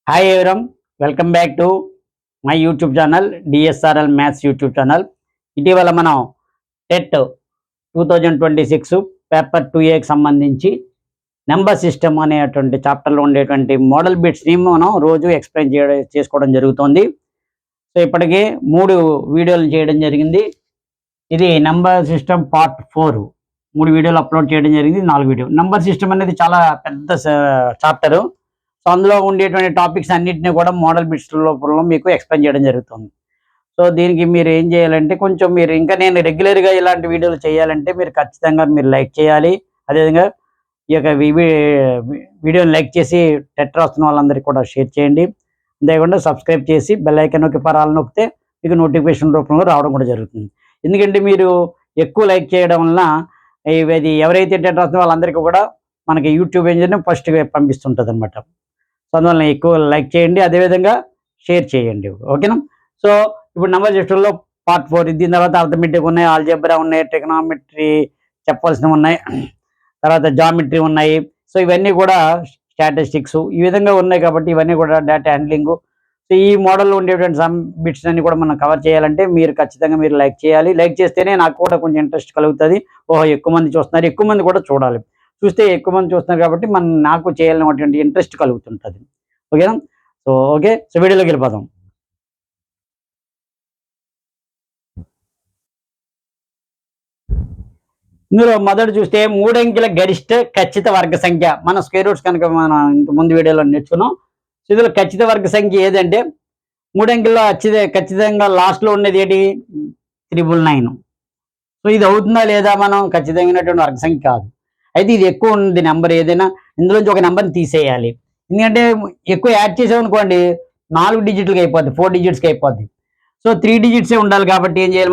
Hi ఎవరం, welcome back to my YouTube channel DSRL maths YouTube channel. ఇటీవల మనం TET 2026 paper 2Aకి సంబంధించి number system అనేటువంటి చాప్టర్లో ఉండేటువంటి మోడల్ బిట్స్ని మనం రోజు ఎక్స్ప్లెయిన్ చేసుకోవడం జరుగుతుంది. సో ఇప్పటికీ 3 వీడియోలు చేయడం జరిగింది. ఇది నెంబర్ సిస్టమ్ పార్ట్ 4. 3 వీడియోలు అప్లోడ్ చేయడం జరిగింది. 4 వీడియో. నెంబర్ సిస్టమ్ అనేది చాలా పెద్ద చాప్టరు. సో అందులో ఉండేటువంటి టాపిక్స్ అన్నింటినీ కూడా మోడల్ బిట్స్ రూపంలో మీకు ఎక్స్ప్లెయిన్ చేయడం జరుగుతుంది. సో దీనికి మీరు ఏం చేయాలంటే, కొంచెం మీరు ఇంకా నేను రెగ్యులర్గా ఇలాంటి వీడియోలు చేయాలంటే మీరు ఖచ్చితంగా మీరు లైక్ చేయాలి. అదేవిధంగా ఈ యొక్క వీడియోని లైక్ చేసి టెట్ రాస్తున్న వాళ్ళందరికీ కూడా షేర్ చేయండి. అంతేకాకుండా సబ్స్క్రైబ్ చేసి బెల్ ఐకాన్ నొక్కి పరాలు నొక్కితే మీకు నోటిఫికేషన్ రూపంలో రావడం కూడా జరుగుతుంది. ఎందుకంటే మీరు ఎక్కువ లైక్ చేయడం వలన ఇది ఎవరైతే టెట్ రాస్తున్న వాళ్ళందరికీ కూడా మనకి యూట్యూబ్ ఏంజన్ ఫస్ట్ పంపిస్తుంటుంది అనమాట. సో అందువల్ల ఎక్కువ లైక్ చేయండి, అదేవిధంగా షేర్ చేయండి. ఓకేనా? సో ఇప్పుడు నెంబర్ సిస్టంలో పార్ట్ 4. దీని తర్వాత అర్థమెటిక్ ఉన్నాయి, ఆల్జెబ్రా ఉన్నాయి, ట్రిగనామెట్రీ చెప్పవలసినవి ఉన్నాయి, తర్వాత జామెట్రీ ఉన్నాయి. సో ఇవన్నీ కూడా స్టాటిస్టిక్స్ ఈ విధంగా ఉన్నాయి కాబట్టి ఇవన్నీ కూడా డేటా హ్యాండ్లింగ్. సో ఈ మోడల్లో ఉండేటువంటి సమ్ బిట్స్ అన్ని కూడా మనం కవర్ చేయాలంటే మీరు ఖచ్చితంగా మీరు లైక్ చేయాలి. లైక్ చేస్తేనే నాకు కూడా కొంచెం ఇంట్రెస్ట్ కలుగుతుంది. ఓహో, ఎక్కువ మంది చూస్తున్నారు, ఎక్కువ మంది కూడా చూడాలి. చూస్తే ఎక్కువ మంది చూస్తున్నారు కాబట్టి నాకు చేయాలనేటువంటి ఇంట్రెస్ట్ కలుగుతుంటుంది. ఓకేనా? సో వీడియోలోకి వెళ్ళిపోదాం. ఇందులో మొదట చూస్తే 3 అంకెల గరిష్ట ఖచ్చిత వర్గ సంఖ్య. మన స్క్వేర్ రూట్స్ కనుక మనం ఇంత ముందు వీడియోలో నేర్చుకున్నాం. సో ఇందులో ఖచ్చిత వర్గ సంఖ్య ఏదంటే 3 అంకెల్లో ఖచ్చితంగా లాస్ట్లో ఉన్నది ఏంటి? 999. సో ఇది అవుతుందా లేదా? మనం ఖచ్చితమైనటువంటి వర్గ సంఖ్య కాదు. అయితే ఇది ఎక్కువ ఉంది నెంబర్ ఏదైనా ఇందులోంచి ఒక నెంబర్ని తీసేయాలి. ఎందుకంటే ఎక్కువ యాడ్ చేసామనుకోండి 4 డిజిట్లకి అయిపోద్ది, 4 డిజిట్స్కి అయిపోద్ది. సో 3 డిజిట్సే ఉండాలి కాబట్టి ఏం చేయాలి?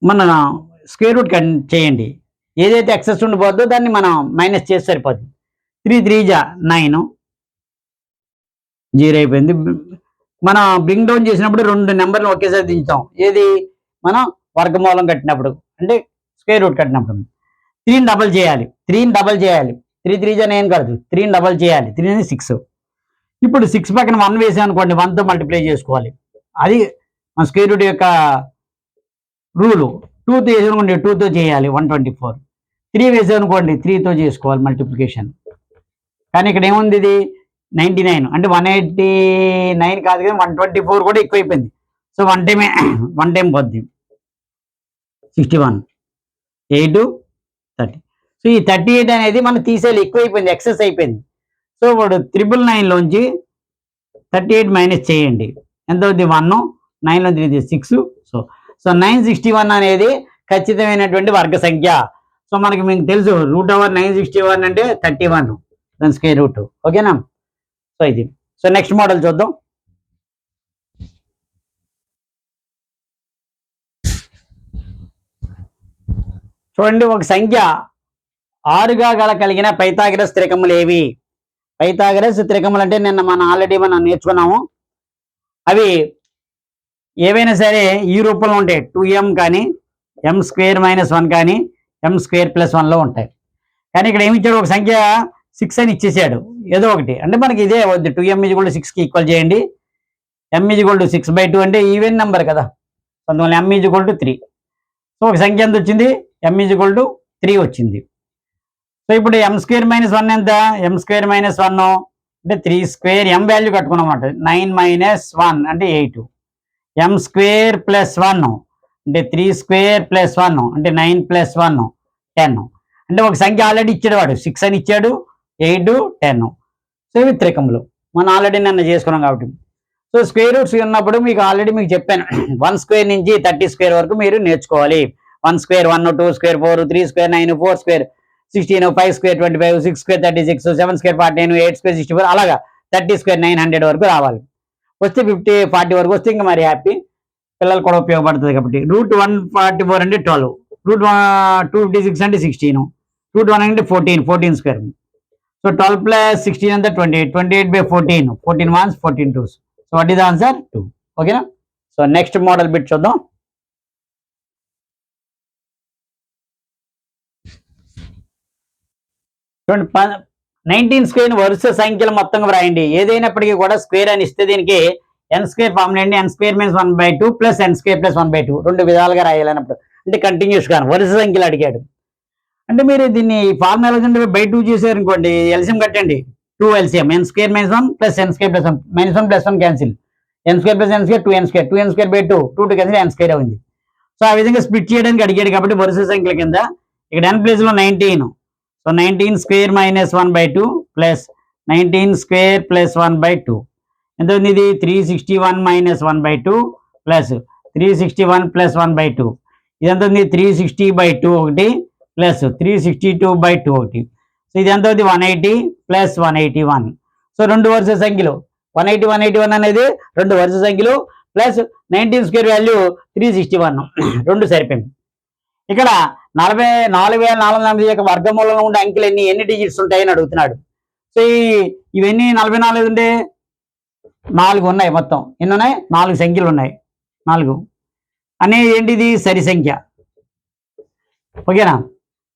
మన స్క్వేర్ రూట్ చేయండి. ఏదైతే ఎక్సెస్ ఉండిపోద్దో దాన్ని మనం మైనస్ చేసి సరిపోద్ది. 3 3 జా 9, 0 అయిపోయింది. మనం బ్రింగ్ డౌన్ చేసినప్పుడు 2 నెంబర్లు ఒకేసారి దించుతాం. ఏది? మనం వర్గమూలం కట్టినప్పుడు, అంటే స్క్వేర్ రూట్ కట్టినప్పుడు 3ని డబల్ చేయాలి. 3 3 జా 9 కాదు, 3ని డబల్ చేయాలి. 3 అనేది 6. ఇప్పుడు 6 పక్కన 1 వేసాం అనుకోండి, 1తో మల్టిప్లై చేసుకోవాలి. అది మన స్క్వేర్ రూట్ యొక్క రూలు. 2తో వేసానుకోండి, 2తో చేయాలి 124. 3 వేసానుకోండి 3తో చేసుకోవాలి మల్టిప్లికేషన్. కానీ ఇక్కడ ఏముంది? ఇది 99 అంటే 189 కాదు కానీ 124 కూడా ఎక్కువైపోయింది. సో వన్ టైం పోద్ది. 61, 8, 30. సో ఈ 38 అనేది మనం తీసేయాలి, ఎక్కువైపోయింది, ఎక్సెస్ అయిపోయింది. సో ఇప్పుడు 999లోంచి 38 మైనస్ చేయండి. ఎంత అవుతుంది? 1, 9లో 3 6. సో 961 అనేది ఖచ్చితమైనటువంటి వర్గ సంఖ్య. సో మీకు తెలుసు √961 అంటే 31 దాని స్క్వేర్ రూట్. ఓకేనా? సో ఇది. సో నెక్స్ట్ మోడల్ చూద్దాం. చూడండి, ఒక సంఖ్య 6గా కలిగిన పైథాగరస్ త్రికములు ఏవి? పైథాగరస్ త్రికములు అంటే మనం ఆల్రెడీ నేర్చుకున్నాము. అవి ఏవైనా సరే ఈ రూపంలో ఉంటాయి. 2m కానీ m² - 1 కానీ m² + 1లో ఉంటాయి. కానీ ఇక్కడ ఏమి ఇచ్చాడు? ఒక సంఖ్య 6 అని ఇచ్చేసాడు. ఏదో ఒకటి అంటే మనకి ఇదే వద్దు. 2m = 6కి ఈక్వల్ చేయండి. m = 6/2 అంటే ఈవెన్ నెంబర్ కదా. అందువల్ల m = 3. సో ఒక సంఖ్య ఎంత వచ్చింది? m = 3 వచ్చింది. సో ఇప్పుడు m² - 1 ఎంత? m² - 1 అంటే 3². m value కట్టుకున్నమాట. 9 - 1 అంటే 8. m² + 1 అంటే 3² + 1 అంటే 9 + 1 10. అంటే ఒక సంఖ్య ఆల్రెడీ ఇచ్చాడు వాడు. 6 అని ఇచ్చాడు, 8, 10. సో ఇవి త్రికములు మనం ఆల్రెడీ చేసుకున్నాం కాబట్టి. సో స్క్వేర్ రూట్స్ ఉన్నప్పుడు మీకు ఆల్రెడీ చెప్పాను 1² నుంచి 30² వరకు మీరు నేర్చుకోవాలి. 1² 1, 2² 4, 3² 9, 4² 16, 5² 25, 6² 36, 7² 49, 8² 64 అలాగా 30² 900 వరకు రావాలి. వస్తే 50, 40 వరకు వస్తే ఇంకా మరి హ్యాపీ. పిల్లలు కూడా ఉపయోగపడుతుంది కాబట్టి. √144 అంటే 12, √256 అంటే 16, √1 అంటే 14² సో 12 + 16 అంతా 28, 28/14, 14 1s 14 2s. So what is the answer? 2. ఓకేనా? సో నెక్స్ట్ మోడల్ బిట్ చూద్దాం. చూడండి, 19 స్క్వేర్ వరుస సంఖ్యలు మొత్తంగా వ్రాయండి. ఏదైనప్పటికీ కూడా స్క్వేర్ అని ఇస్తే దీనికి ఎన్ స్క్వేర్ ఫార్ములా అండి. ఎన్ square means 1/2 plus n square plus 1/2 రెండు విధాలుగా రాయాలన్నప్పుడు. అంటే కంటిన్యూస్ గా వరుస సంఖ్యలు అడిగాడు. అంటే మీరు దీన్ని ఫార్ములా బై 2 చేశారు అనుకోండి, ఎల్సిఎం కట్టండి. 2 LCM n square minus 1 plus n square plus 1 -1 plus 1 cancel. N square plus n square 2n square 2n square by 2 2 cancel n square అవుతుంది. సో ఆ విధంగా స్ప్లిట్ చేయడానికి అడిగాడు కాబట్టి వరుస సంఖ్యల కింద ఇక్కడ n ప్లేస్ లో 19. So 19 square minus 1/2 plus 19 square plus 1/2 ఎంత ఉంది? ఇది 361 మైనస్ 1/2 ప్లస్ 361 ప్లస్ 1/2 ఇది ఎంత ఉంది? 360/2 ఒకటి ప్లస్ 362/2 ఒకటి. సో ఇది ఎంత అవుతుంది? 180 ప్లస్ 181. సో రెండు వరుస సంఖ్యలు 180 181 అనేది రెండు వరుస సంఖ్యలు ప్లస్ 19 స్క్వేర్ వాల్యూ 361 రెండు సరిపోయింది. ఇక్కడ 44,440 యొక్క వర్గమూలంలో ఉండే అంకెలు ఎన్ని డిజిట్స్ ఉంటాయని అడుగుతున్నాడు. సో ఇవన్నీ 44 ఉంటే 4 ఉన్నాయి. మొత్తం ఎన్ని ఉన్నాయి? 4 సంఖ్యలు ఉన్నాయి. 4 అనేది ఏంటిది? సరి సంఖ్య. ఓకేనా?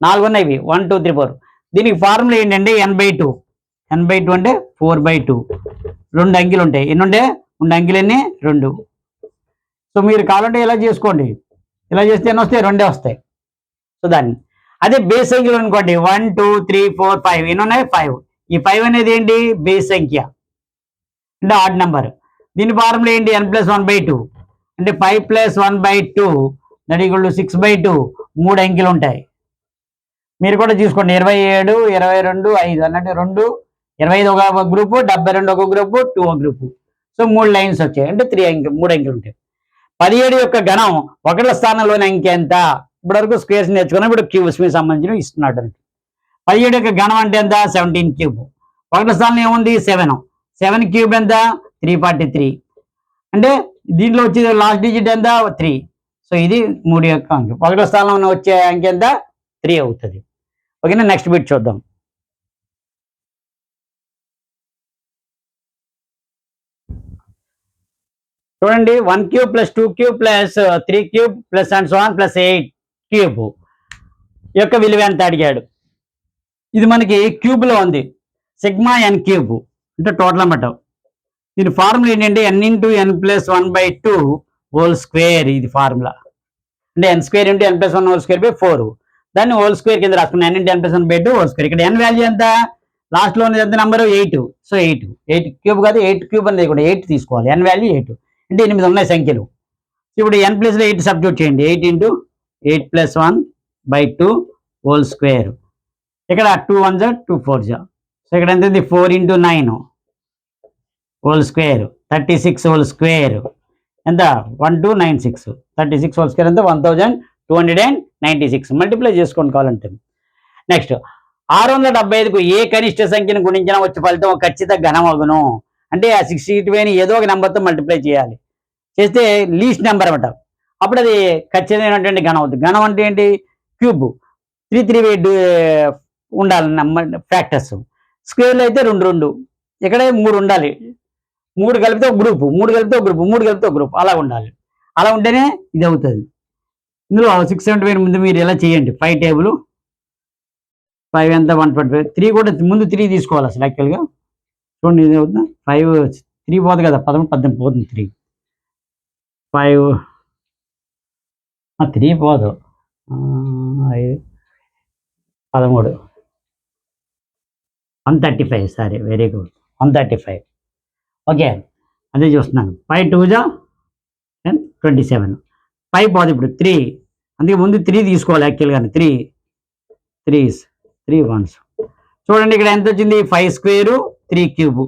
4 ఉన్నాయి ఇవి 1 2 3 4. దీనికి ఫార్ములా ఏంటంటే n/2. n/2 అంటే 4/2. రెండు అంకెలు ఉంటాయి. ఎన్ని ఉంటాయి? రెండు అంకెలు ఎన్ని? 2. సో మీరు కావాలంటే ఇలా చేసుకోండి. ఇలా చేస్తే ఎన్ని వస్తాయి? 2 వస్తాయి. సో దాన్ని అదే బేస్ సంఖ్యలు అనుకోండి 1 2 3 4 5 ఎన్ని ఉన్నాయి? 5. ఈ 5 అనేది ఏంటి? బేస్ సంఖ్య అంటే ఆడ్ నెంబర్. దీని ఫార్ములా ఏంటి? n+1/2 అంటే 5 + 1/2 దట్ ఈక్వల్ టు 6/2. 3 అంకెలు ఉంటాయి. మీరు కూడా చూసుకోండి. 27 22 5 అన్నట్టు 2 25 ఒక గ్రూపు, 72 ఒక గ్రూపు, 2 ఒక గ్రూపు. సో 3 లైన్స్ వచ్చాయి అంటే 3 అంకెలు ఉంటాయి. 17 యొక్క గణం ఒకటి స్థానంలోని అంకె ఎంత? ఇప్పటివరకు స్క్వేర్స్ నేర్చుకున్నాం. ఇప్పుడు క్యూబ్స్ మీద సంబంధించి ఇస్తున్నాడు. 17 యొక్క గణం అంటే ఎంత? 17 క్యూబ్. ఒకటి స్థానంలో ఏముంది? 7. 7 క్యూబ్ ఎంత? 343. అంటే దీంట్లో వచ్చేది లాస్ట్ డిజిట్ ఎంత? 3. సో ఇది 3 యొక్క అంకె. ఒకటో స్థానంలో వచ్చే అంకె ఎంత? 3 అవుతుంది. ఓకేనా? నెక్స్ట్ బిట్ చూద్దాం. చూడండి 1 cube plus 2 cube plus 3 cube plus and so on plus 8 cube యొక్క విలువ ఎంత అడిగాడు. ఇది మనకి క్యూబ్ లో ఉంది. సిగ్మా ఎన్ క్యూబ్ అంటే టోటల్ అన్నమాట. దీని ఫార్ములా ఏంటంటే n × n+1/2 హోల్ స్క్వేర్. ఇది ఫార్ములా అంటే n square × n+1 whole square by 4. దాన్ని హోల్ స్క్వేర్ కింద రాసుకున్నాం. n × n+1/2 whole square. ఇక్కడ n వాల్యూ ఎంత? లాస్ట్ లో ఉన్నది ఎంత నెంబర్? 8. సో 8 క్యూబ్ కాదు 8 క్యూబ్ అనేది కూడా 8 తీసుకోవాలి. n వాల్యూ 8 అంటే 8 ఉన్నాయి సంఖ్యలు. ఇప్పుడు n ప్లస్ 8 సబ్స్టిట్యూట్ చేయండి. 8 × 8+1/2 హోల్ స్క్వేర్. ఇక్కడ 2 1 2 4. సో ఇక్కడ ఎంత ఉంది? 4 × 9 హోల్ స్క్వేర్ 36 హోల్ స్క్వేర్ ఎంత? 1296. 36 హోల్ స్క్వేర్ ఎంత? 1296. మల్టిప్లై చేసుకోండి కావాలంటే. నెక్స్ట్ 675కు ఏ కనిష్ట సంఖ్యను గుణించిన వచ్చే ఫలితం ఖచ్చిత ఘనమగును. అంటే ఆ 62 ఏదో ఒక నెంబర్తో మల్టిప్లై చేయాలి. చేస్తే లీస్ట్ నెంబర్ అనమాట. అప్పుడు అది ఖచ్చితమైనటువంటి ఘనం అవుతుంది. ఘనం అంటే ఏంటి? క్యూబ్ 3 ఉండాలి నెంబర్ ఫ్యాక్టర్స్. స్క్వేర్లో అయితే 2 2. ఇక్కడ 3 ఉండాలి. 3 కలిపితే ఒక గ్రూప్, 3 కలిపితే ఒక గ్రూప్, 3 కలిపితే ఒక గ్రూప్ అలా ఉండాలి. అలా ఉంటేనే ఇది అవుతుంది. ఇందులో 675 ముందు మీరు ఎలా చేయండి. 5 టేబుల్ 5 ఎంత? 125. 3 కూడా ముందు 3 తీసుకోవాలి అసలు యాక్చువల్గా. చూడండి ఇది అవుతుందా? 5 3 పోదు కదా, 13 18 పోతుంది. 3 5 3 పోదు. 5 13 135. సరే, వెరీ గుడ్. 135. ఓకే, అదే చూస్తున్నాను. 5 2 27. 5 పోదు ఇప్పుడు 3. అందుకే ముందు 3 తీసుకోవాలి యాక్చువల్గా. 3 1. చూడండి ఇక్కడ ఎంత వచ్చింది? 5 స్క్వేరు 3 క్యూబ్.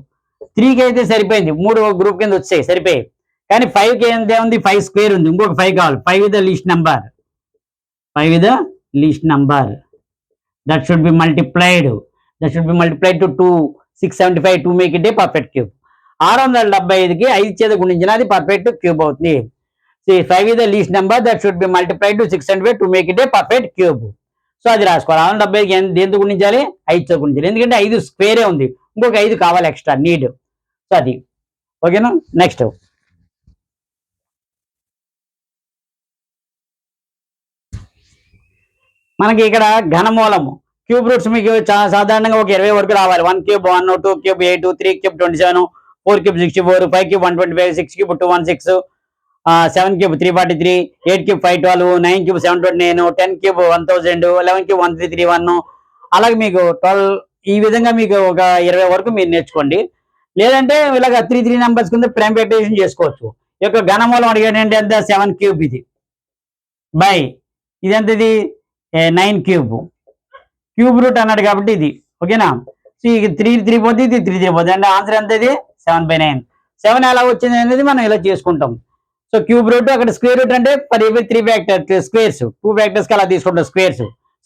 3కి అయితే సరిపోయింది. 3 గ్రూప్ కింద వచ్చాయి, సరిపోయాయి. కానీ 5కి ఏంటే ఉంది? 5 స్క్వేర్ ఉంది. ఇంకొక 5 కావాలి. 5 is the least number. 5 is the least number. That should be multiplied. To 2 675 to make it a perfect cube. 675కి 5 చేత గుణించిన అది పర్ఫెక్ట్ క్యూబ్ అవుతుంది. 5 is the least number that should be multiplied to 675 to make it a perfect cube. So అది రాసుకోవాలి. 675కి దేంతో గుణించాలి? 5తో గుణించాలి. ఎందుకంటే 5 స్క్వేరే ఉంది. ఇంకొక 5 కావాలి ఎక్స్ట్రా నీడ్. సో అది ఓకేనా. నెక్స్ట్ మనకి ఇక్కడ ఘనమూలము క్యూబ్ రూట్స్ మీకు సాధారణంగా ఒక 20 వరకు రావాలి. 1 cube 1, 2 cube 8, 3 cube 27, 4 cube 64, 5 cube 125, 6 cube 216, 7 cube 343, 8 cube 512, 9 cube 729, 10 cube 1000, 11 cube 1331. అలాగే మీకు 12 ఈ విధంగా మీకు ఒక 20 వరకు మీరు నేర్చుకోండి. లేదంటే ఇలాగ 3 నెంబర్స్ కింద ప్రైమ్ చేసుకోవచ్చు. ఈ యొక్క ఘనమూలం అడిగాడంటే ఎంత 7 క్యూబ్ ఇది బై ఇది ఎంత ఇది 9 క్యూబ్ క్యూబ్ రూట్ అన్నాడు కాబట్టి ఇది ఓకేనా. సో ఇది 3 పోతే ఇది 3 పోతుంది అంటే ఆన్సర్ ఎంత ఇది 7/9. 7 ఎలా వచ్చింది అనేది మనం ఇలా చేసుకుంటాం. సో క్యూబ్ రూట్ అక్కడ స్క్వేర్ రూట్ అంటే for every 3 factors squares 2 factors కి అలా తీసుకుంటాం.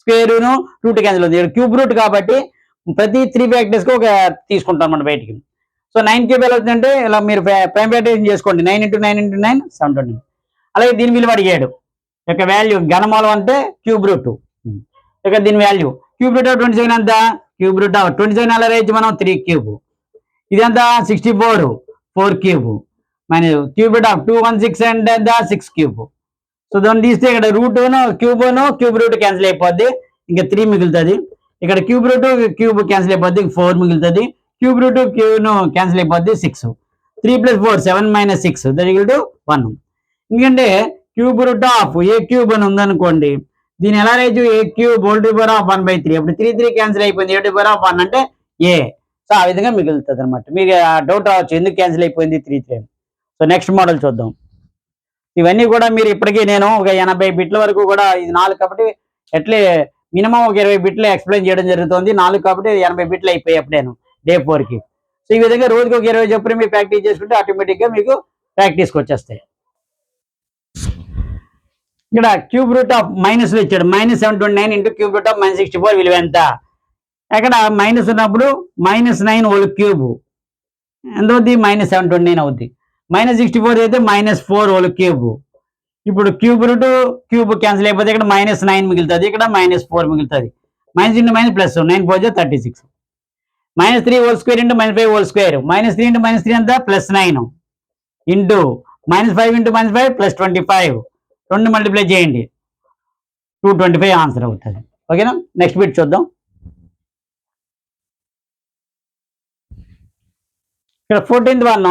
స్క్వేరును రూట్ క్యాన్సిల్ అవుతుంది. క్యూబ్ రూట్ కాబట్టి ప్రతి 3 ఫ్యాక్టర్స్ కి ఒక తీసుకుంటాం మనం బయటికి. సో 9 క్యూబ్ ఎలా అవుతుందంటే ఇలా మీరు ప్రైమ్ ఫ్యాక్టరైజేషన్ చేసుకోండి. 9 × 9 × 9 720. అలాగే దీని విలువ అడిగాడు. యొక్క వాల్యూ ఘనమూలం అంటే క్యూబ్ రూట్. ఇక దీని వాల్యూ క్యూబ్ రూట్ ఆఫ్ 27 ఎంత క్యూబ్ రూట్ ఆఫ్ 27 ఎలా రేంజ్ మనం 3 క్యూబ్. ఇదంతా 64 4 cube minus cube root of 216 అంటే ఎంత 6 క్యూబ్. సో దాన్ని తీస్తే ఇక్కడ రూట్ను క్యూబ్ రూట్ క్యాన్సిల్ అయిపోద్ది. ఇంకా 3 మిగులుతుంది. ఇక్కడ క్యూబ్ రూట్ క్యూబ్ క్యాన్సిల్ అయిపోద్ది 4 మిగులుతుంది. క్యూబ్ రూట్ క్యూబ్ను క్యాన్సిల్ అయిపోద్ది 6. 3 + 4 7 - 6 దట్ ఈక్వల్ టు 1. ఎందుకంటే cube root of A cube అని ఉందనుకోండి, దీని ఎలా range A cube whole to power of 1/3. అప్పుడు 3 క్యాన్సిల్ అయిపోయింది. ఏ టు పవర్ ఆఫ్ 1 అంటే ఏ. సో ఆ విధంగా మిగులుతుంది అనమాట. మీకు డౌట్ రావచ్చు ఎందుకు క్యాన్సిల్ అయిపోయింది 3. సో నెక్స్ట్ మోడల్ చూద్దాం. ఇవన్నీ కూడా మీరు ఇప్పటికీ నేను ఒక 80 బిట్ల వరకు కూడా ఇది 4 కాబట్టి ఎట్లే మినిమం ఒక 20 బిట్లు ఎక్స్ప్లెయిన్ చేయడం జరుగుతుంది. 4 కాబట్టి 80 బిట్లు అయిపోయాయి అప్పుడు నేను డే 4కి. సో ఈ విధంగా రోజుకి ఒక 20 చొప్పున మీరు ప్రాక్టీస్ చేసుకుంటే ఆటోమేటిక్గా మీకు ప్రాక్టీస్కి వచ్చేస్తాయి. ఇక్కడ క్యూబ్ రూట్ ఆఫ్ మైనస్లో ఇచ్చాడు. -729 × క్యూబ్ రూట్ ఆఫ్ -64 విలువ ఎంత. అక్కడ మైనస్ ఉన్నప్పుడు -9 హోల్ క్యూబ్ ఎంత అవుద్ది -729 అవుద్ది. -64 అయితే -4 హోల్ క్యూబ్. ఇప్పుడు క్యూబ్ రూట్ క్యూబ్ క్యాన్సిల్ అయిపోతే ఇక్కడ -9 మిగులుతుంది. ఇక్కడ -4 మిగులుతుంది. -9 × plus 9 4 36. -3 whole square × -5 whole square. -3 × -3 ఎంత +9 ఇంటూ -5 × -5 +25. 2 మల్టిప్లై చేయండి 225 ఆన్సర్ అవుతుంది. ఓకేనా. నెక్స్ట్ బిట్ చూద్దాం. ఇక్కడ 14th వన్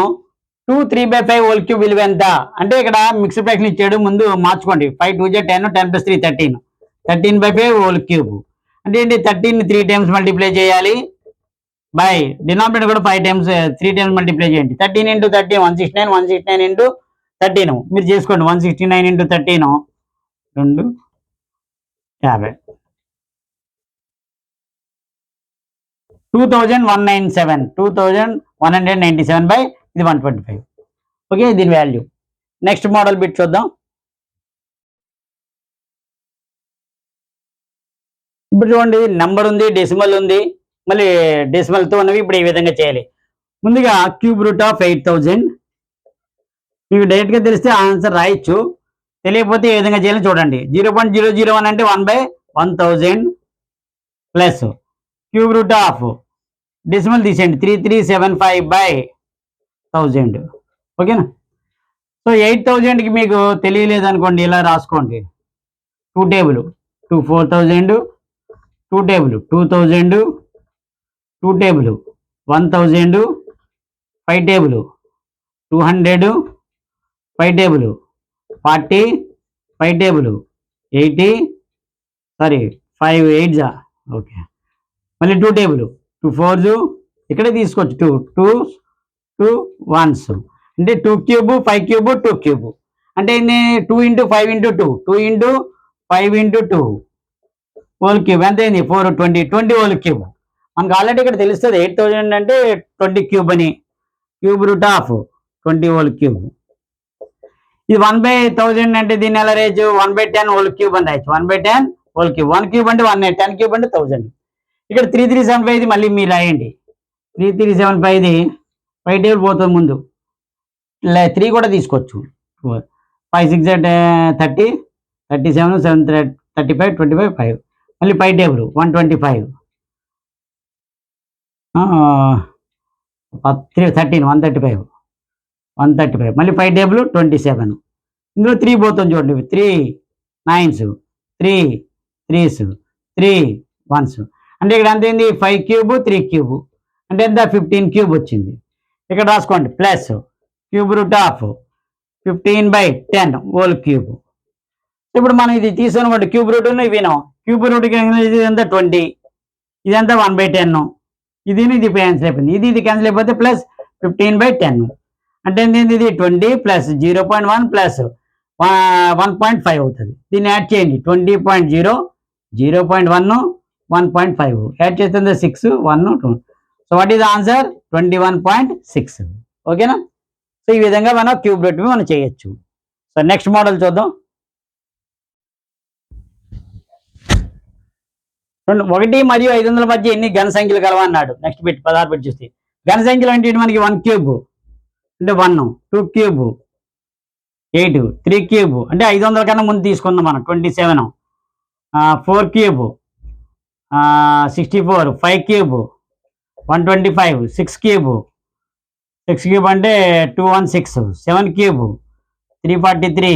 2 3/5 హోల్ క్యూబ్ విలువ ఎంత అంటే ఇక్కడ మిక్స్డ్ ఫ్రాక్షన్ ఇచ్చాడు. ముందు మార్చుకోండి. 5 2 10 10 + 3 13. 13/5 హోల్ క్యూబ్ అంటే ఏంటి 13 3 టైమ్స్ మల్టిప్లై చేయాలి బై డినామినేటర్ కూడా 5 టైమ్స్ 3 టైమ్స్ మల్టిప్లై చేయండి. 13 × 13 169 169 × 13 మీరు చేసుకోండి. 169 × 13 2 50 2197 2197 బై ఇది 125. ఓకే దీని వాల్యూ. నెక్స్ట్ మోడల్ బిట్ చూద్దాం. ఇప్పుడు చూడండి నెంబర్ ఉంది, డెసిమల్ ఉంది, మళ్ళీ డెసిమల్తో ఉన్నవి ఇప్పుడు ఈ విధంగా చేయాలి. ముందుగా క్యూబ్ రూట్ ఆఫ్ 8000 మీకు డైరెక్ట్గా తెలిస్తే ఆన్సర్ రాయొచ్చు. తెలియకపోతే ఏ విధంగా చేయాలో చూడండి. 0.001 అంటే 1/1000 plus cube root of decimal తీసేయండి 3375/1000. ఓకేనా. సో 8000కి మీకు తెలియలేదు అనుకోండి ఇలా రాసుకోండి. 2 table 2 4000 2 table 2000 2 table 1000 5 table 200 5 table 40 5 table 80 sorry 5 8 okay మళ్ళీ 2 టేబుల్ 2 4 ఇక్కడే తీసుకోవచ్చు 2 2 1s అంటే 2 క్యూబ్ 5 క్యూబ్ 2 క్యూబ్ అంటే 2 × 5 × 2 2 × 5 × 2 హోల్ క్యూబ్ ఎంత అయింది 4 20 హోల్ క్యూబ్. మనకు ఆల్రెడీ ఇక్కడ తెలుస్తుంది 8000 అంటే 20 క్యూబ్ అని. Cube root of 20 whole cube. ఇది 1/1000 అంటే దీన్ని ఎలా రేంజ్ 1/10 హోల్ క్యూబ్ అని రాయొచ్చు. 1/10 హోల్ క్యూబ్ 1 క్యూబ్ అంటే 1 10 క్యూబ్ అంటే 1000. ఇక్కడ 3375 మళ్ళీ మీరు రాయండి. 3375 5 టేబుల్ పోతుంది ముందు 3 కూడా తీసుకోవచ్చు. 5 6 30 37 7 35 25 5 మళ్ళీ 5 టేబుల్ 125 13 135 మళ్ళీ 5 టేబుల్ 27 ఇందులో 3 పోతుంది చూడండి 3 9s 3 3s 3 1s అంటే ఇక్కడ ఎంత అయింది 5 క్యూబ్ 3 క్యూబ్ అంటే ఎంత 15 క్యూబ్ వచ్చింది. ఇక్కడ రాసుకోండి plus cube root of 15/10 whole cube. ఇప్పుడు మనం ఇది తీసుకున్నమాట క్యూబ్ రూట్ వినం క్యూబ్ రూట్ ఇది ఎంత 20 ఇదంతా 1/10 ఇది క్యాన్సిల్ అయిపోయింది. ఇది క్యాన్సిల్ అయిపోతే ప్లస్ 15/10 అంటే ఏంటి ఇది 20 ప్లస్ 0.1 ప్లస్ 1.5 అవుతుంది. దీన్ని యాడ్ చేయండి 20.0 0.1 1.5 యాడ్ చేస్తుంది 6 1 2. So what is answer 21.6. ఓకేనా. సో ఈ విధంగా మనం క్యూబ్ రూట్ మనం చేయొచ్చు. సో నెక్స్ట్ మోడల్ చూద్దాం. 1 మరియు 500 మధ్య ఎన్ని ఘన సంఖ్యలు కలవా అన్నాడు. నెక్స్ట్ బిట్ 16 బిట్ చూస్తే ఘన సంఖ్యలు అంటే మనకి 1 క్యూబ్ అంటే 1 2 క్యూబ్ 8 3 క్యూబ్ అంటే 500 కన్నా ముందు తీసుకుందాం మనం 27 4 క్యూబ్ 64 5 క్యూబ్ 125 6 క్యూబ్ అంటే 216 7 క్యూబ్ 343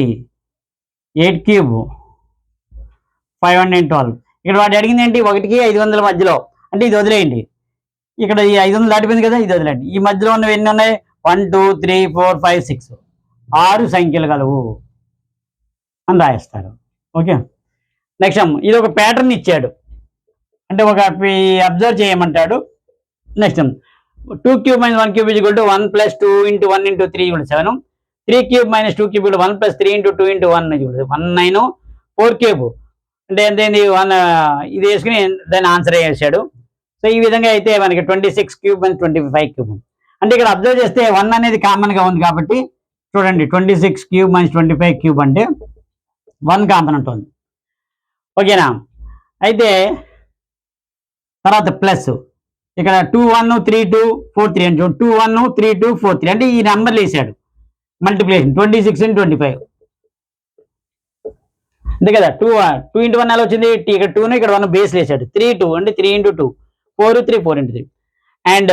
8 క్యూబ్ 512. ఇక్కడ వాడు అడిగింది ఏంటి 1కి 500 మధ్యలో అంటే ఇది వదిలేయండి. ఇక్కడ ఈ 500 దాటిపోయింది కదా ఇది వదిలేండి. ఈ మధ్యలో ఉన్నవి ఎన్ని ఉన్నాయి 1 2 3 4 5 6 6 సంఖ్యలు కలవు అని రాయిస్తారు. ఓకే. నెక్స్ట్ ఇది ఒక ప్యాటర్న్ ఇచ్చాడు అంటే ఒక అబ్జర్వ్ చేయమంటాడు. Next 2 cube - 1 cube = 1 + 2 × 1 × 3 = 7 3 cube - 2 cube = 1 + 3 × 2 × 1 = 19 4 cube అంటే ఎంతైంది 1 ఇది వేసుకుని దాన్ని ఆన్సర్ చేశాడు. సో ఈ విధంగా అయితే మనకి 26 క్యూబ్ - 25 క్యూబ్ అంటే ఇక్కడ అబ్జర్వ్ చేస్తే 1 అనేది కామన్గా ఉంది కాబట్టి చూడండి 26 క్యూబ్ - 25 క్యూబ్ అంటే 1 కామన్ ఉంటుంది. ఓకేనా. అయితే తర్వాత ప్లస్ ఇక్కడ 2 1 3 2 4 3 అంటే 2 1 3 2 4 3 అంటే ఈ నెంబర్లు వేసాడు మల్టిప్లికేషన్ 26 × 25 అంతే కదా. 2 × 1 ఎలా వచ్చింది ఇక్కడ 2 ఇక్కడ 1 బేస్ వేసాడు 3 2 అంటే 3 × 2 4 3 4 × 3 అండ్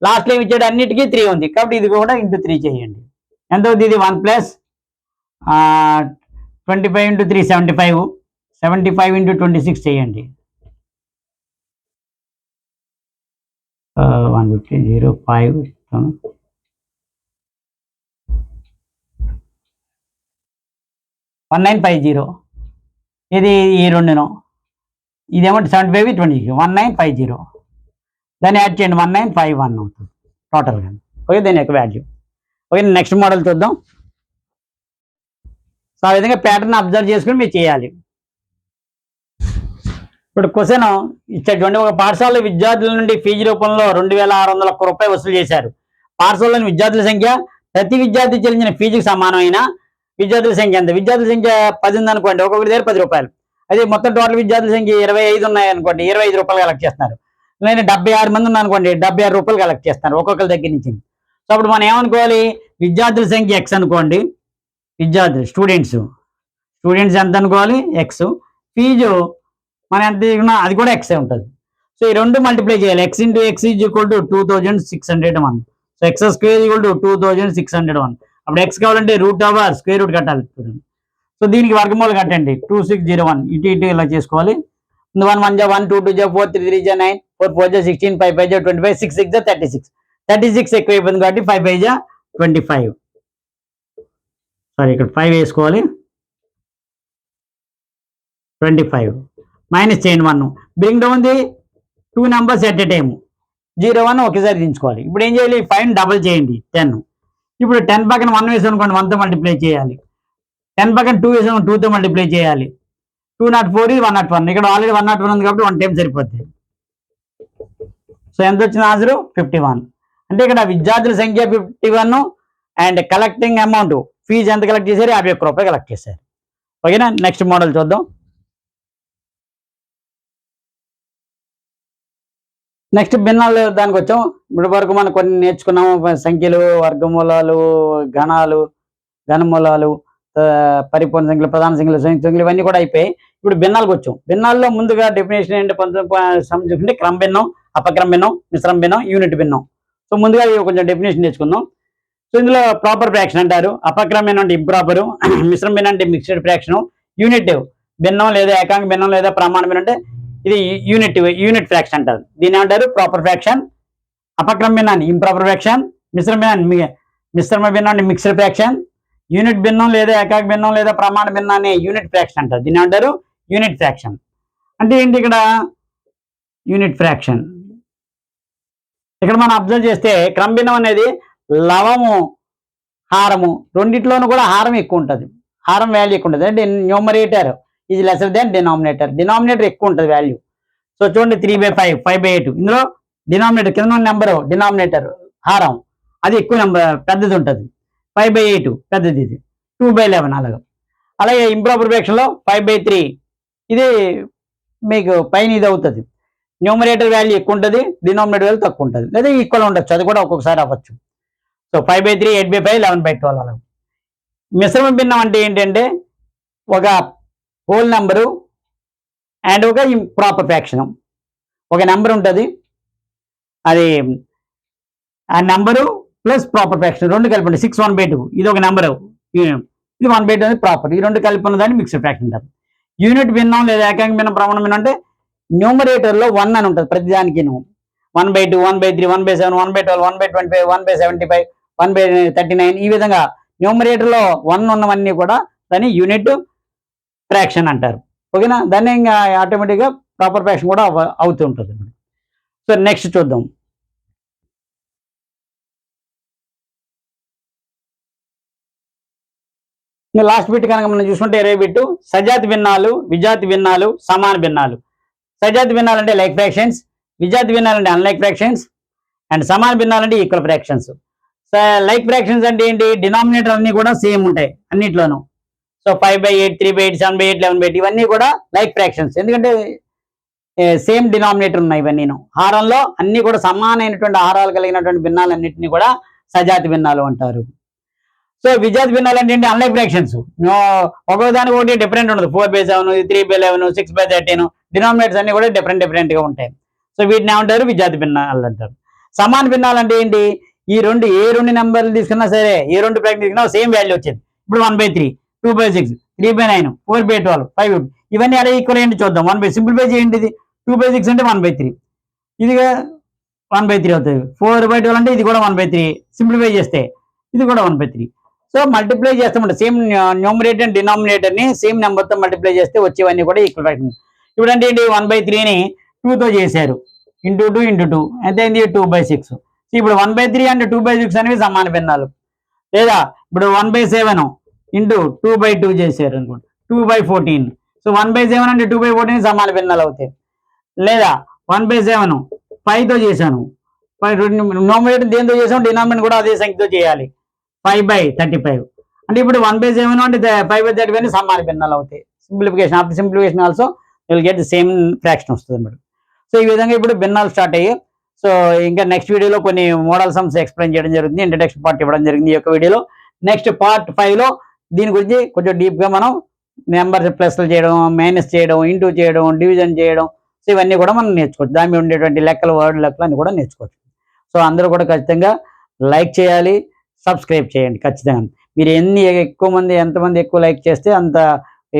లాస్ట్లో ఏమి ఇచ్చాడు అన్నిటికీ 3 ఉంది కాబట్టి ఇది కూడా × 3 చేయండి. ఎంత అవుతుంది ఇది 1 + 25 × 3 75 75 × 26 చేయండి 150 0 5 1950 ఇది ఈ రెండును ఇదేమో 75 26 1950 దాన్ని యాడ్ చేయండి 1951 అవుతుంది టోటల్గా. ఓకే దీని యొక్క వాల్యూ. ఓకే నెక్స్ట్ మోడల్ చూద్దాం. సో ఆ విధంగా ప్యాటర్న్ అబ్జర్వ్ చేసుకుని మీరు చేయాలి. ఇప్పుడు క్వశ్చన్ ఇచ్చేటువంటి ఒక పాఠశాల విద్యార్థుల నుండి ఫీజు రూపంలో 2601 రూపాయలు వసూలు చేశారు. పాఠశాలలోని విద్యార్థుల సంఖ్య ప్రతి విద్యార్థి చెల్లించిన ఫీజుకి సమానమైన విద్యార్థుల సంఖ్య ఎంత విద్యార్థుల సంఖ్య 10 ఉంది అనుకోండి ఒక్కొక్కరి దగ్గర 10 రూపాయలు. అదే మొత్తం టోటల్ విద్యార్థుల సంఖ్య 25 ఉన్నాయి అనుకోండి 25 రూపాయలు కలెక్ట్ చేస్తున్నారు. నేను 76 మంది ఉన్నా అనుకోండి 76 రూపాయలు కలెక్ట్ చేస్తున్నారు ఒక్కొక్కరి దగ్గర నుంచి. సో అప్పుడు మనం ఏమనుకోవాలి విద్యార్థుల సంఖ్య ఎక్స్ అనుకోండి విద్యార్థులు స్టూడెంట్స్ ఎంత అనుకోవాలి ఎక్స్ ఫీజు మనం ఎంత తీసుకున్నా అది కూడా ఎక్సే ఉంటుంది. సో ఈ రెండు మల్టిప్లై చేయాలి x × x = 2601 సో x² = 2601 అప్పుడు x కావాలంటే √/స్క్వేర్ రూట్ కట్టాలి. సో దీనికి వర్గమూలం కట్టండి 2601 ఇటు ఇలా చేసుకోవాలి. 1 1 1 2 2 4 3 3 9 4 4 16 5 5 25 6 6 36 ఎక్కువ అయిపోయింది కాబట్టి 5 5 25 సారీ ఇక్కడ 5 వేసుకోవాలి 25 మైనస్ చేయండి 1 bring down the 2 numbers at a time 0 1 ఒకేసారి దించుకోవాలి. ఇప్పుడు ఏం చేయాలి 5 డబల్ చేయండి 10 ఇప్పుడు 10 పక్కన 1 వేసాం అనుకోండి 1తో మల్టిప్లై చేయాలి 10 పక్కన 2 వేసాం 2తో మల్టిప్లై చేయాలి 204 101 ఇక్కడ ఆల్రెడీ 101 ఉంది కాబట్టి 1 టైం సరిపోతుంది. సో ఎంత వచ్చిన ఆన్సర్ 51 అంటే ఇక్కడ విద్యార్థుల సంఖ్య 51 అండ్ కలెక్టింగ్ అమౌంట్ ఫీజు ఎంత కలెక్ట్ చేశారు 51 రూపాయలు కలెక్ట్ చేశారు. ఓకేనా నెక్స్ట్ మోడల్ చూద్దాం. నెక్స్ట్ భిన్నాలు దానికి వచ్చాం. ఇప్పటి వరకు మనం కొన్ని నేర్చుకున్నాము సంఖ్యలు వర్గమూలాలు ఘనమూలాలు పరిపూర్ణ సంఖ్యలు ప్రధాన సంఖ్యలు ఇవన్నీ కూడా అయిపోయాయి. ఇప్పుడు భిన్నాలకు వచ్చాం. భిన్నాల్లో ముందుగా డెఫినేషన్ ఏంటి చూసుకుంటే క్రమ భిన్నం అపక్రమ భిన్నం మిశ్రమ భిన్నం యూనిట్ భిన్నం. సో ముందుగా కొంచెం డెఫినేషన్ నేర్చుకుందాం. సో ఇందులో ప్రాపర్ ఫ్రాక్షన్ అంటారు అపక్రమ భిన్నం అంటే ఇంప్రాపరు మిశ్రమ భిన్నం అంటే మిక్స్డ్ ఫ్రాక్షన్ యూనిట్ భిన్నం లేదా ఏకాంక భిన్నం లేదా ప్రమాణ భిన్నం అంటే ఇది యూనిట్ ఫ్రాక్షన్ అంటారు. దీని ఏమంటారు? Proper fraction. అపక్రమ భిన్నాన్ని ఇంప్రాపర్ ఫ్రాక్షన్. మిశ్రమ భిన్నాన్ని మిక్స్డ్ ఫ్రాక్షన్. యూనిట్ భిన్నం లేదా ఏకాక భిన్నం లేదా ప్రమాణ భిన్నాన్ని యూనిట్ ఫ్రాక్షన్ అంటారు. దీని ఏమంటారు? Unit fraction. అంటే ఏంటి ఇక్కడ యూనిట్ ఫ్రాక్షన్? ఇక్కడ మనం అబ్జర్వ్ చేస్తే క్రమ భిన్నం అనేది లవము హారము రెండిట్లోనూ కూడా హారం ఎక్కువ ఉంటుంది, హారం వాల్యూ ఎక్కువ ఉంటుంది. అంటే numerator is lesser than denominator ఎక్కువ ఉంటుంది వాల్యూ. సో చూడండి 3/5 5/8 ఇందులో డినామినేటర్ కింద నెంబరు డినామినేటర్ హారం అది ఎక్కువ నెంబర్ పెద్దది ఉంటుంది. 5/8 పెద్దది, ఇది 2/11 అలాగా. అలాగే ఇంప్రాపర్ ఫ్రాక్షన్లో 5/3 ఇది మీకు పైన ఇది అవుతుంది. న్యూమరేటర్ వాల్యూ ఎక్కువ ఉంటుంది, డినామినేటర్ వాల్యూ తక్కువ ఉంటుంది, లేదా ఈక్వల్ ఉండొచ్చు, అది కూడా ఒక్కొక్కసారి అవ్వచ్చు. సో 5/3 8/5 11/12 అలాగా. మిశ్రమ భిన్నం అంటే ఏంటంటే ఒక హోల్ నెంబరు అండ్ ఒక ప్రాపర్ ఫ్రాక్షన్. ఒక నెంబర్ ఉంటుంది, అది ఆ నెంబరు ప్లస్ ప్రాపర్ ఫ్రాక్షన్ రెండు కలిపి ఉంటుంది. 6 1/2 ఇది ఒక నెంబరు, ఇది 1/2 అనేది ప్రాపర్. ఈ రెండు కలిపి ఉన్నదాన్ని మిక్స్డ్ ఫ్రాక్షన్ అంటారు. యూనిట్ భిన్నం లేదా ఏకాంక భిన్నం ప్రమాణ భిన్నం అంటే న్యూమరేటర్లో 1 అని ఉంటుంది ప్రతిదానికి. 1/2 1/3 1/7 1/12 1/25 1/75 1/39 ఈ విధంగా న్యూమరేటర్లో 1 ఉన్నవన్నీ కూడా దాన్ని యూనిట్ ఫ్రాక్షన్ అంటారు. ఓకేనా? దాన్ని ఇంకా ఆటోమేటిక్గా ప్రాపర్ ఫ్రాక్షన్ కూడా అవుతూ ఉంటుంది. సో నెక్స్ట్ చూద్దాం. ఇంకా లాస్ట్ బిట్ కనుక మనం చూసుకుంటే 20 బిట్టు సజాతి భిన్నాలు, విజాతి భిన్నాలు, సమాన భిన్నాలు. సజాతి భిన్నాలు అంటే లైక్ ఫ్రాక్షన్స్, విజాతి భిన్నాలు అంటే అన్లైక్ ఫ్రాక్షన్స్, అండ్ సమాన భిన్నాలు అంటే ఈక్వల్ ఫ్రాక్షన్స్. లైక్ ఫ్రాక్షన్స్ అంటే ఏంటి? డినామినేటర్ అన్ని కూడా సేమ్ ఉంటాయి అన్నిట్లోనూ. సో 5/8 3/8 7/8 11/8 ఇవన్నీ కూడా లైక్ ఫ్రాక్షన్స్, ఎందుకంటే సేమ్ డినామినేటర్ ఉన్నాయి ఇవన్నీ. హారంలో అన్ని కూడా సమానమైనటువంటి ఆహారాలు కలిగినటువంటి భిన్నాలన్నింటినీ కూడా సజాతి భిన్నాలు అంటారు. సో విజాతి భిన్నాలు అంటే ఏంటి? Unlike fractions. ఒక్కొక్కదానికి ఒకటి డిఫరెంట్ ఉండదు. 4/7 3/11 6/13 డినామినేటర్స్ అన్ని కూడా డిఫరెంట్ గా ఉంటాయి. సో వీటిని ఏమంటారు? విజాతి భిన్నాలు అంటారు. సమాన భిన్నాలు అంటే ఏంటి? ఈ రెండు ఏ రెండు నెంబర్లు తీసుకున్నా సరే, ఏ రెండు ఫ్రాక్షన్ తీసుకున్నా సేమ్ వాల్యూ వచ్చేది. ఇప్పుడు 1/3 2/6 3/9 4/12 5 ఇవన్నీ అలా ఈక్వల్ ఏంటి చూద్దాం. 1/6 సింప్లిఫై చేయండి. ఇది 2/6 అంటే 1/3, ఇది 1/3 అవుతుంది. 4/12 అంటే ఇది కూడా 1/3 సింప్లిఫై చేస్తే ఇది కూడా 1/3. సో మల్టిప్లై చేస్తామంటే సేమ్ న్యూమరేటర్ అండ్ డినామినేటర్ని సేమ్ నెంబర్తో మల్టిప్లై చేస్తే వచ్చేవన్నీ కూడా ఈక్వల్ ఫ్రాక్షన్. ఇప్పుడు అంటే ఏంటి? 1/3ని 2తో చేశారు, ఇంటూ 2 ఇంటూ 2 అయితే ఏంటి? 2/6. ఇప్పుడు 1/3 అండ్ 2/6 అనేవి సమాన భిన్నాలు. లేదా ఇప్పుడు 1/7 ఇంటూ 2/2 చేశారు అనుకోండి, 2/14. సో 1/7 అంటే 2/14 సమాన భిన్నాలు అవుతాయి. లేదా 1/7 5తో చేశాను, న్యూమరేటర్ దేంతో చేసాము? డినామినేటర్ కూడా అదే సంఖ్యతో చేయాలి, 5/35. అంటే ఇప్పుడు 1/7 అంటే 5/35 సమాన భిన్నాలు అవుతాయి. Simplification, after simplification also will get the same fraction వస్తుంది అన్నమాట. సో ఈ విధంగా ఇప్పుడు భిన్నాలు స్టార్ట్ అయ్యాయి. సో ఇంకా నెక్స్ట్ వీడియోలో కొన్ని మోడల్ సమ్స్ ఎక్స్ప్లెయిన్ చేయడం జరుగుతుంది, ఇంట్రడక్షన్ పార్ట్ ఇవ్వడం జరిగింది ఈ యొక్క వీడియోలో. నెక్స్ట్ పార్ట్ 5లో దీని గురించి కొంచెం డీప్గా మనం నెంబర్స్ ప్లస్లు చేయడం, మైనస్ చేయడం, ఇంటూ చేయడం, డివిజన్ చేయడం, సో ఇవన్నీ కూడా మనం నేర్చుకోవచ్చు. దాని మీద ఉండేటువంటి లెక్కలు, వర్డ్ లెక్కలు అన్ని కూడా నేర్చుకోవచ్చు. సో అందరూ కూడా ఖచ్చితంగా లైక్ చేయాలి, సబ్స్క్రైబ్ చేయండి ఖచ్చితంగా. మీరు ఎంతమంది ఎక్కువ లైక్ చేస్తే అంత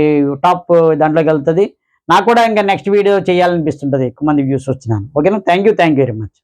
ఈ టాప్ దాంట్లోకి వెళ్తుంది. నాకు కూడా ఇంకా నెక్స్ట్ వీడియో చేయాలనిపిస్తుంటుంది ఎక్కువ మంది వ్యూస్ వచ్చినాను. ఓకేనా? Thank you very much.